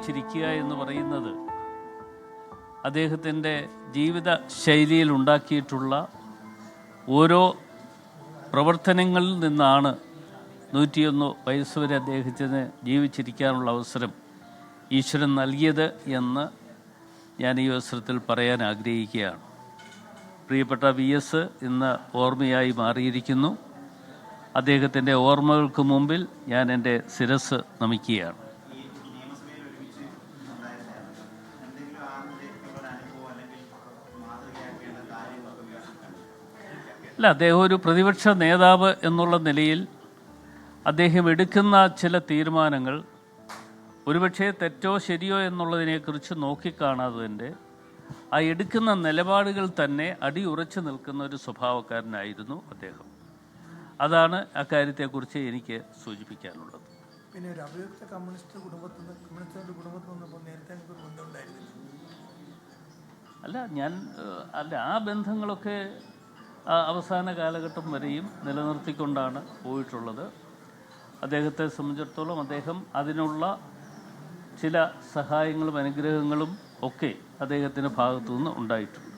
ജീവിച്ചിരിക്കുക എന്ന് പറയുന്നത് അദ്ദേഹത്തിൻ്റെ ജീവിത ശൈലിയിൽ ഉണ്ടാക്കിയിട്ടുള്ള ഓരോ പ്രവർത്തനങ്ങളിൽ നിന്നാണ് 101 വയസ്സ് വരെ അദ്ദേഹത്തിന് ജീവിച്ചിരിക്കാനുള്ള അവസരം ഈശ്വരൻ നൽകിയത് എന്ന് ഞാൻ ഈ അവസരത്തിൽ പറയാൻ ആഗ്രഹിക്കുകയാണ്. പ്രിയപ്പെട്ട VS ഇന്ന് ഓർമ്മയായി മാറിയിരിക്കുന്നു. അദ്ദേഹത്തിൻ്റെ ഓർമ്മകൾക്ക് മുമ്പിൽ ഞാൻ എൻ്റെ ശിരസ് നമിക്കുകയാണ്. അല്ല, അദ്ദേഹം ഒരു പ്രതിപക്ഷ നേതാവ് എന്നുള്ള നിലയിൽ അദ്ദേഹം എടുക്കുന്ന ചില തീരുമാനങ്ങൾ ഒരുപക്ഷെ തെറ്റോ ശരിയോ എന്നുള്ളതിനെക്കുറിച്ച് നോക്കിക്കാണാതെ ആ എടുക്കുന്ന നിലപാടുകൾ തന്നെ അടിയുറച്ചു നിൽക്കുന്ന ഒരു സ്വഭാവക്കാരനായിരുന്നു അദ്ദേഹം. അതാണ് അക്കാര്യത്തെക്കുറിച്ച് എനിക്ക് സൂചിപ്പിക്കാനുള്ളത്. പിന്നെ ഒരു അഭിയുക്ത കമ്മ്യൂണിസ്റ്റ് കുടുംബത്തിൽ നിന്നപ്പോൾ നേരത്തെ ബന്ധമുണ്ടായിരുന്നില്ല. ആ ബന്ധങ്ങളൊക്കെ അവസാന കാലഘട്ടം വരെയും നിലനിർത്തിക്കൊണ്ടാണ് പോയിട്ടുള്ളത്. അദ്ദേഹത്തെ സംബന്ധിച്ചിടത്തോളം അദ്ദേഹം അതിനുള്ള ചില സഹായങ്ങളും അനുഗ്രഹങ്ങളും ഒക്കെ അദ്ദേഹത്തിൻ്റെ ഭാഗത്തുനിന്ന് ഉണ്ടായിട്ടുണ്ട്.